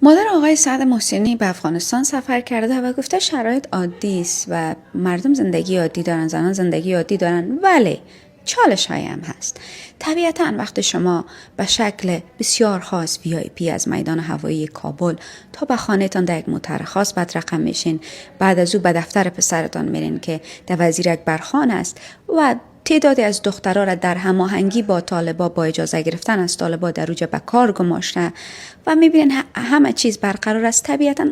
مادر آقای سعد محسنی به افغانستان سفر کرده و گفته شرایط عادی است و مردم زندگی عادی دارن، زنان زندگی عادی دارن، ولی چالش هایی هم هست. طبیعتا وقتی شما به شکل بسیار خاص VIP از میدان هوایی کابل تا به خانهتان در یک موتر خاص بدرقم میشین، بعد از او به دفتر پسرتان میرین که در وزیر اکبرخان است و تعدادی از دخترها را در هماهنگی با طالبا با اجازه گرفتن از طالبا در اوج به کار گماشته و میبینین همه چیز برقرار است. طبیعتا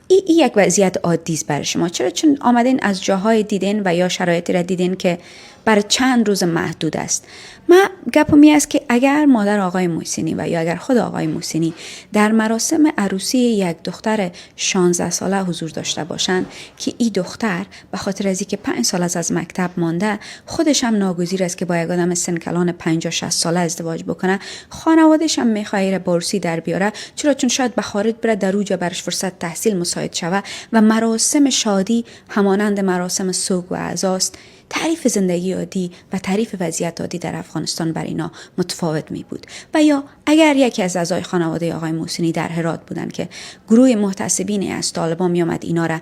این یک وضعیت عادی است برای شما. چرا؟ چون آمدین از جاهای دیدین و یا شرایطی را دیدین که برای چند روز محدود است. من گپم این است که اگر مادر آقای محسنی و یا اگر خود آقای محسنی در مراسم عروسی یک دختر 16 ساله حضور داشته باشند که این دختر به خاطر از اینکه 5 سال از مکتب مانده خودش هم ناگزیر است که با یک آدم سن کلان 50 60 ساله ازدواج بکنه، خانواده‌اش هم میخواد بورسی در بیاره، چرا؟ چون شاید به خارج بره، در اوج برش فرصت تحصیل مساعد شوه و مراسم شادی همانند مراسم سوگ و عزاست. تعریف زندگی عادی و تعریف وضعیت عادی در افغانستان بر اینا متفاوت می بود. و یا اگر یکی از اعضای خانواده آقای محسنی در هرات بودن که گروه محتسبین از طالبان می آمد اینا را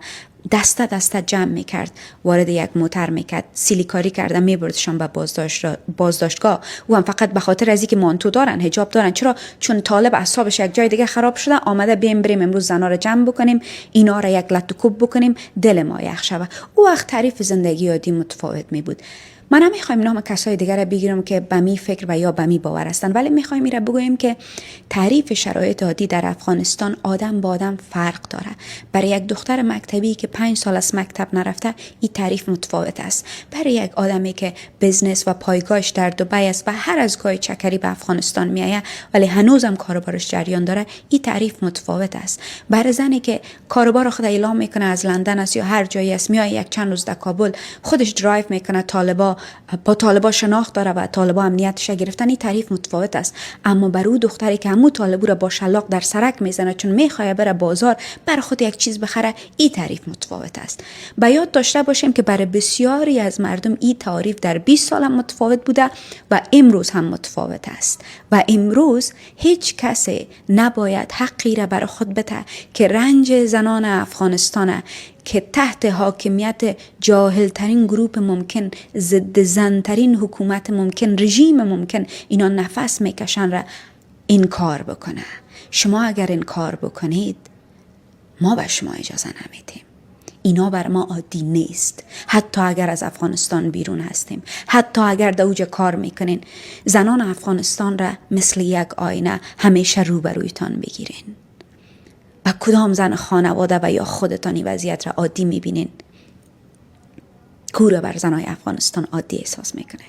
دسته دسته جمع میکرد، وارد یک موتر میکرد، سیلیکاری کرده میبردشان به بازداشتگاه و هم فقط به خاطر از اینکه مانتو دارن، حجاب دارن. چرا؟ چون طالب اعصابش یک جای دیگه خراب شده، آمده بریم امروز زنا را جمع بکنیم، اینا را یک لط و کوب بکنیم، دل ما یخ شوه. او وقت تعریف زندگی عادی متفاوت می بود. من نمیخوایم نام کسای دیگر را بگیرم که به می فکر و یا به می باور هستند، ولی میخوایم میره بگویم که تعریف شرایط عادی در افغانستان آدم با آدم فرق داره. برای یک دختر مکتبی که 5 سال از مکتب نرفته این تعریف متفاوت است. برای یک آدمی که بزنس و پایگاهش در دبی است و هر از گاهی چکری به افغانستان میایه ولی هنوزم کاروبارش جریان داره، این تعریف متفاوت است. برای زنی که کاروبار خود اعلام میکنه از لندن است یا هر جایی است، میایه یک چند روز در کابل خودش درایو میکنه، با طالبا شناخت داره و طالبا امنیتش گرفتن، این تعریف متفاوت است. اما بر او دختری که همو طالبو را با شلاق در سرک میزنه چون میخواد بره بازار برای خود یک چیز بخره، این تعریف متفاوت است. به یاد داشته باشیم که برای بسیاری از مردم این تعریف در 20 سال هم متفاوت بوده و امروز هم متفاوت است. و امروز هیچ کسی نباید حقی را برای خود بده که رنج زنان افغانستان که تحت حاکمیت جاهلترین گروه ممکن، ضد زنترین حکومت ممکن، رژیم ممکن اینا نفس میکشن را انکار بکنه. شما اگر انکار بکنید ما به شما اجازه نمیدیم. اینا بر ما عادی نیست. حتی اگر از افغانستان بیرون هستیم، حتی اگر در اوج کار میکنین، زنان افغانستان را مثل یک آینه همیشه روبرویتان بگیرین. با کدام زن خانواده و یا خودتانی وضعیت را عادی میبینین؟ کوره بر زنای افغانستان عادی احساس میکنین.